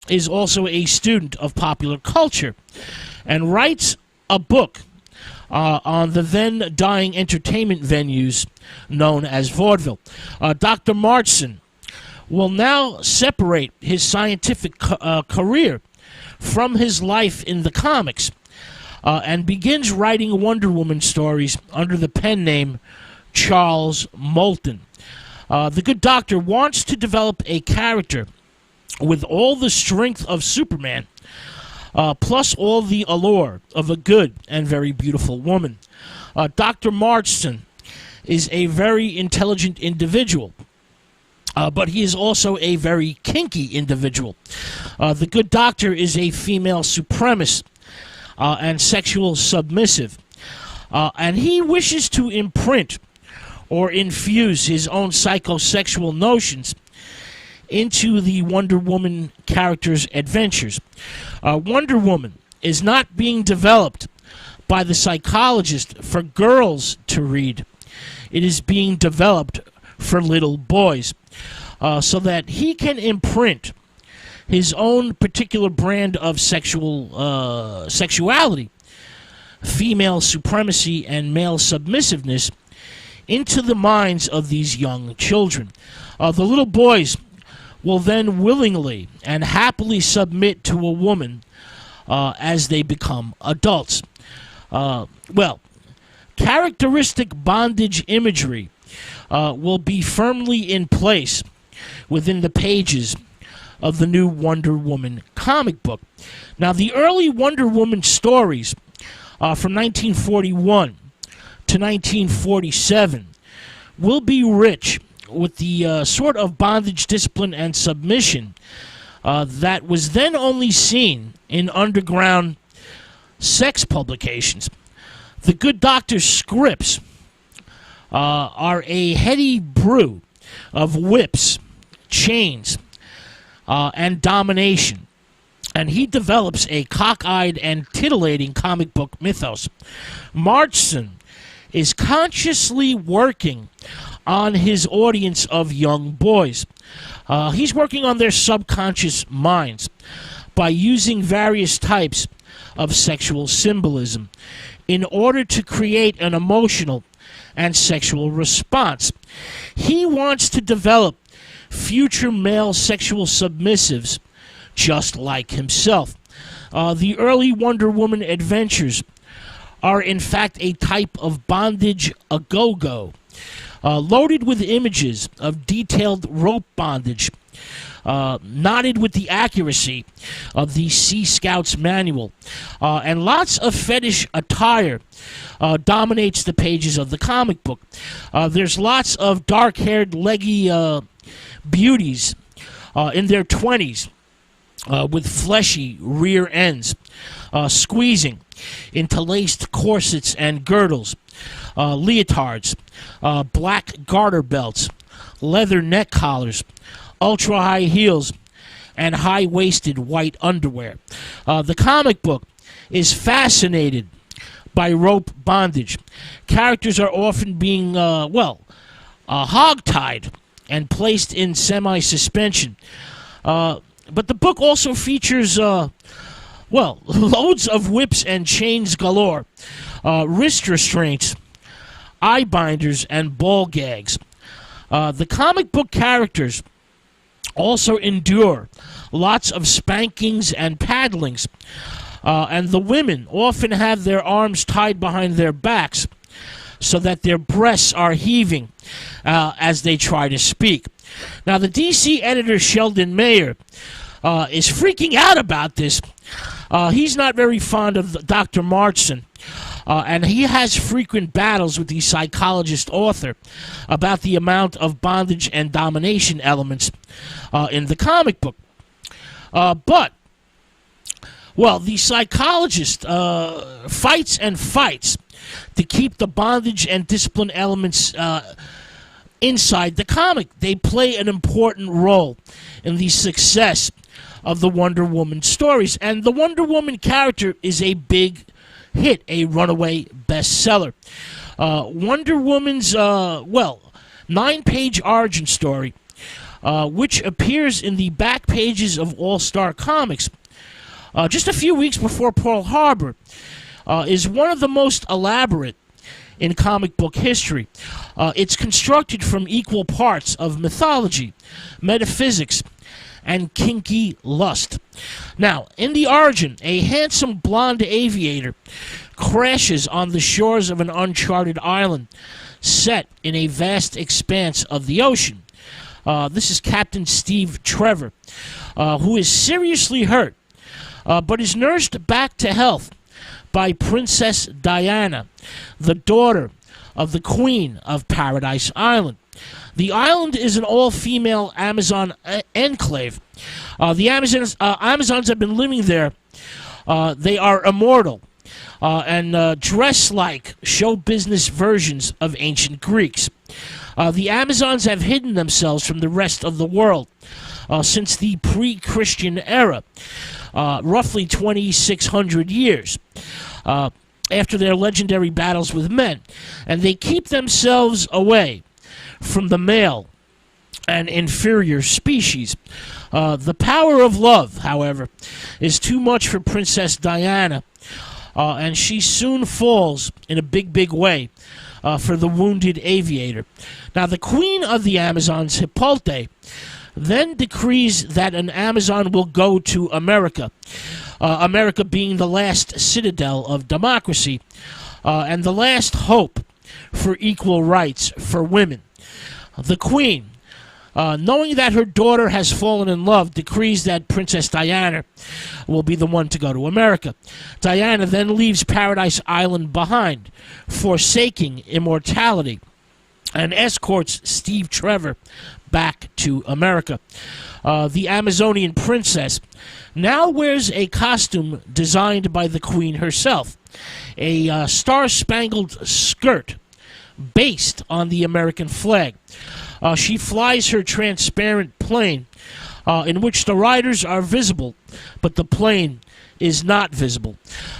is also a student of popular culture and writes a book on the then dying entertainment venues known as vaudeville. Dr. Marchson will now separate his scientific career from his life in the comics and begins writing Wonder Woman stories under the pen name Charles Moulton. The good doctor wants to develop a character with all the strength of Superman, plus all the allure of a good and very beautiful woman. Dr. Marchson is a very intelligent individual, but he is also a very kinky individual. The good doctor is a female supremacist and sexual submissive, and he wishes to imprint or infuse his own psychosexual notions into the Wonder Woman character's adventures. Wonder Woman is not being developed by the psychologist for girls to read. It is being developed for little boys, so that he can imprint his own particular brand of sexuality, female supremacy, and male submissiveness into the minds of these young children. The little boys will then willingly and happily submit to a woman as they become adults. Characteristic bondage imagery will be firmly in place within the pages of the new Wonder Woman comic book. Now, the early Wonder Woman stories from 1941 to 1947 will be rich with the sort of bondage, discipline, and submission that was then only seen in underground sex publications. The good doctor's scripts are a heady brew of whips, chains, and domination, and he develops a cockeyed and titillating comic book mythos. Marchson is consciously working on his audience of young boys. He's working on their subconscious minds by using various types of sexual symbolism in order to create an emotional and sexual response. He wants to develop future male sexual submissives just like himself. The early Wonder Woman adventures are in fact a type of bondage a-go-go, loaded with images of detailed rope bondage, knotted with the accuracy of the Sea Scouts manual, and lots of fetish attire dominates the pages of the comic book. There's lots of dark-haired, leggy beauties in their 20s with fleshy rear ends, squeezing into laced corsets and girdles, leotards, black garter belts, leather neck collars, ultra-high heels, and high-waisted white underwear. The comic book is fascinated by rope bondage. Characters are often being, hog-tied and placed in semi-suspension. But the book also features, loads of whips and chains galore, wrist restraints, eye binders, and ball gags. The comic book characters also endure lots of spankings and paddlings, and the women often have their arms tied behind their backs so that their breasts are heaving as they try to speak. Now, the DC editor, Sheldon Mayer, is freaking out about this. He's not very fond of Dr. Marchson, and he has frequent battles with the psychologist author about the amount of bondage and domination elements in the comic book. But the psychologist fights and fights to keep the bondage and discipline elements inside the comic. They play an important role in the success of the Wonder Woman stories. And the Wonder Woman character is a big hit, a runaway bestseller. Wonder Woman's, 9-page origin story which appears in the back pages of All-Star Comics just a few weeks before Pearl Harbor, is one of the most elaborate in comic book history. It's constructed from equal parts of mythology, metaphysics, and kinky lust. Now, in the origin, a handsome blonde aviator crashes on the shores of an uncharted island set in a vast expanse of the ocean. This is Captain Steve Trevor, who is seriously hurt, but is nursed back to health by Princess Diana, the daughter of the Queen of Paradise Island. The island is an all-female Amazon enclave. The Amazons have been living there. They are immortal and dress like show business versions of ancient Greeks. The Amazons have hidden themselves from the rest of the world since the pre-Christian era, roughly 2,600 years after their legendary battles with men, and they keep themselves away from the male and inferior species. The power of love, however, is too much for Princess Diana, and she soon falls in a big way for the wounded aviator. Now, the Queen of the Amazons, Hippolyte, then decrees that an Amazon will go to America, America being the last citadel of democracy and the last hope for equal rights for women. The Queen, knowing that her daughter has fallen in love, decrees that Princess Diana will be the one to go to America. Diana then leaves Paradise Island behind, forsaking immortality, and escorts Steve Trevor back to America. The Amazonian princess now wears a costume designed by the Queen herself, a star-spangled skirt based on the American flag. She flies her transparent plane, in which the riders are visible, but the plane is not visible.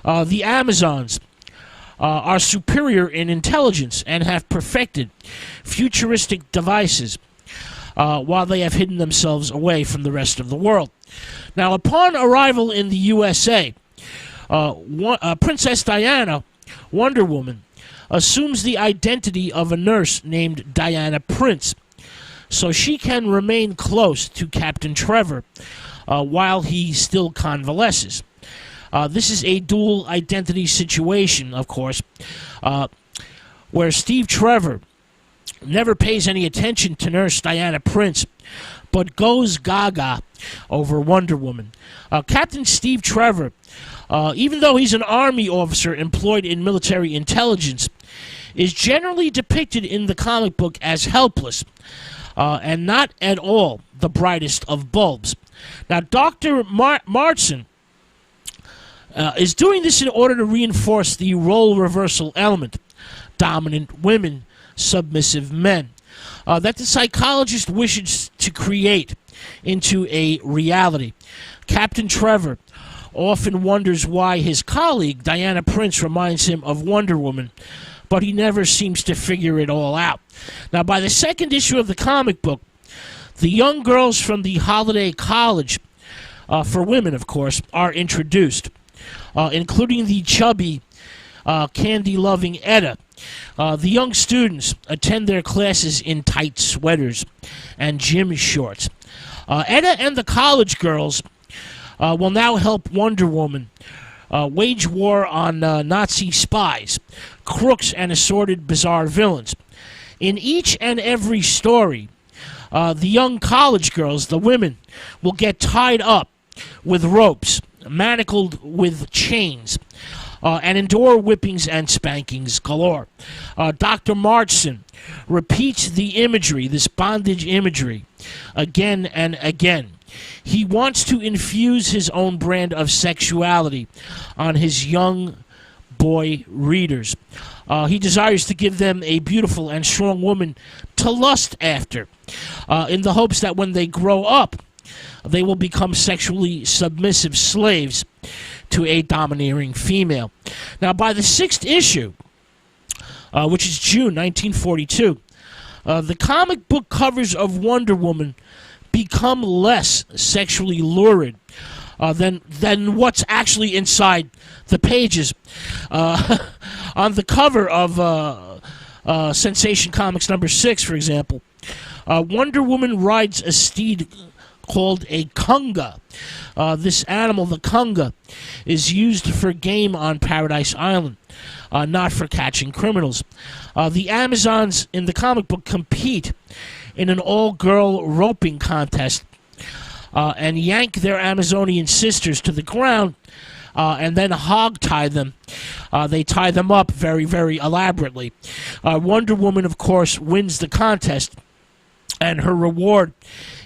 The Amazons are superior in intelligence and have perfected futuristic devices, while they have hidden themselves away from the rest of the world. Now, upon arrival in the USA, Princess Diana, Wonder Woman, assumes the identity of a nurse named Diana Prince, so she can remain close to Captain Trevor while he still convalesces. This is a dual identity situation, of course, where Steve Trevor never pays any attention to Nurse Diana Prince, but goes gaga over Wonder Woman. Captain Steve Trevor, even though he's an Army officer employed in military intelligence, is generally depicted in the comic book as helpless and not at all the brightest of bulbs. Now, Dr. Martson is doing this in order to reinforce the role reversal element, dominant women, submissive men, that the psychologist wishes to create into a reality. Captain Trevor often wonders why his colleague, Diana Prince, reminds him of Wonder Woman, but he never seems to figure it all out. Now, by the second issue of the comic book, the young girls from the Holiday College, for women, of course, are introduced, including the chubby, candy-loving Etta. The young students attend their classes in tight sweaters and gym shorts. Etta and the college girls will now help Wonder Woman wage war on Nazi spies, crooks, and assorted bizarre villains. In each and every story, the young college girls, the women, will get tied up with ropes, manacled with chains, and endure whippings and spankings galore. Dr. Martson repeats the imagery, this bondage imagery, again and again. He wants to infuse his own brand of sexuality on his young boy readers. He desires to give them a beautiful and strong woman to lust after, in the hopes that when they grow up, they will become sexually submissive slaves to a domineering female. Now, by the 6th issue, which is June 1942, the comic book covers of Wonder Woman become less sexually lurid than what's actually inside the pages. On the cover of Sensation Comics number 6, for example, Wonder Woman rides a steed called a kunga. This animal, the kunga, is used for game on Paradise Island, not for catching criminals. The Amazons in the comic book compete in an all-girl roping contest and yank their Amazonian sisters to the ground and then hog-tie them. They tie them up very, very elaborately. Wonder Woman, of course, wins the contest, and her reward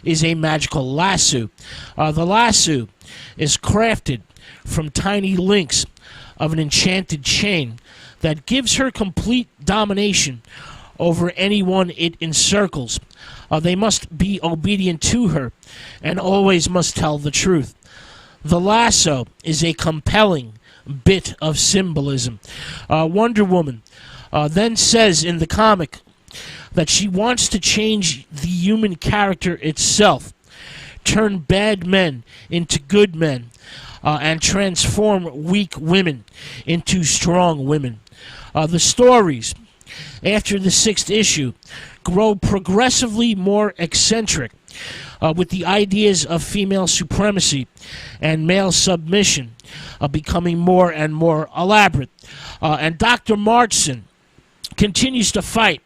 is a magical lasso. The lasso is crafted from tiny links of an enchanted chain that gives her complete domination over anyone it encircles. They must be obedient to her and always must tell the truth. The lasso is a compelling bit of symbolism. Wonder Woman then says in the comic that she wants to change the human character itself, turn bad men into good men, and transform weak women into strong women. The stories after the 6th issue grow progressively more eccentric, with the ideas of female supremacy and male submission becoming more and more elaborate. And Dr. Martson continues to fight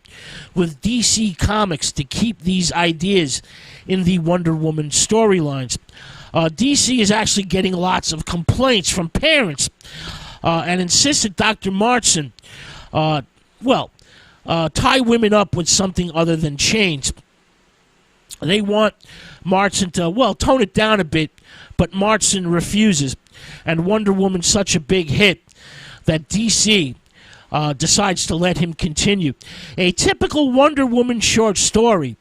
with DC Comics to keep these ideas in the Wonder Woman storylines. DC is actually getting lots of complaints from parents and insists that Dr. Martson, tie women up with something other than chains. They want Martson to, tone it down a bit, but Martson refuses. And Wonder Woman's such a big hit that DC decides to let him continue. A typical Wonder Woman short story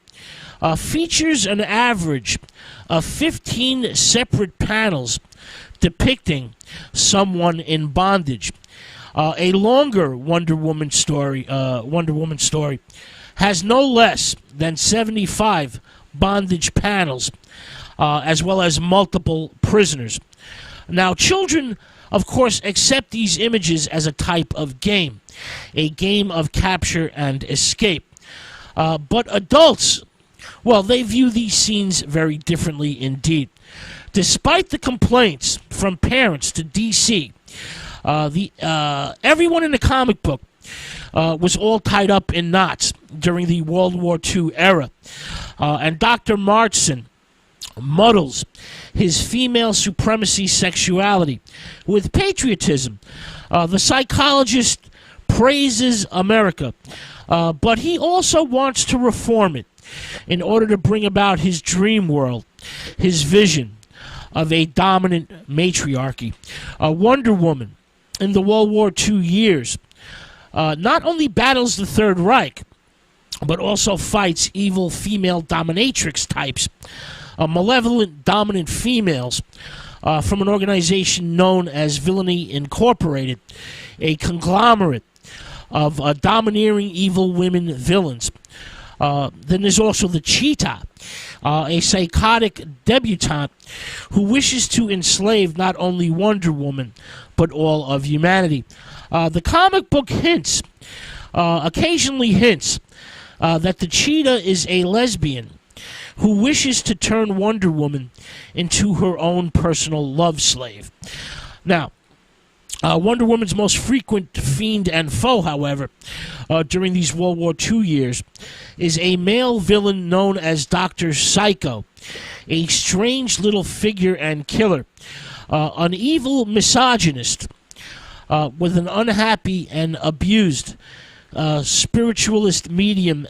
features an average of 15 separate panels depicting someone in bondage. A longer Wonder Woman story has no less than 75 bondage panels, as well as multiple prisoners. Now, children, of course, accept these images as a type of game, a game of capture and escape. But adults, they view these scenes very differently indeed. Despite the complaints from parents to DC, everyone in the comic book was all tied up in knots during the World War II era. And Dr. Martson muddles his female supremacy sexuality with patriotism. The psychologist praises America, but he also wants to reform it in order to bring about his dream world, his vision of a dominant matriarchy. Wonder Woman, in the World War II years, not only battles the Third Reich, but also fights evil female dominatrix types, malevolent dominant females from an organization known as Villainy Incorporated, a conglomerate of domineering evil women villains. Then there's also the Cheetah, a psychotic debutante who wishes to enslave not only Wonder Woman, but all of humanity. The comic book occasionally hints that the Cheetah is a lesbian who wishes to turn Wonder Woman into her own personal love slave. Now, Wonder Woman's most frequent fiend and foe, however, during these World War II years, is a male villain known as Dr. Psycho, a strange little figure and killer, an evil misogynist with an unhappy and abused spiritualist medium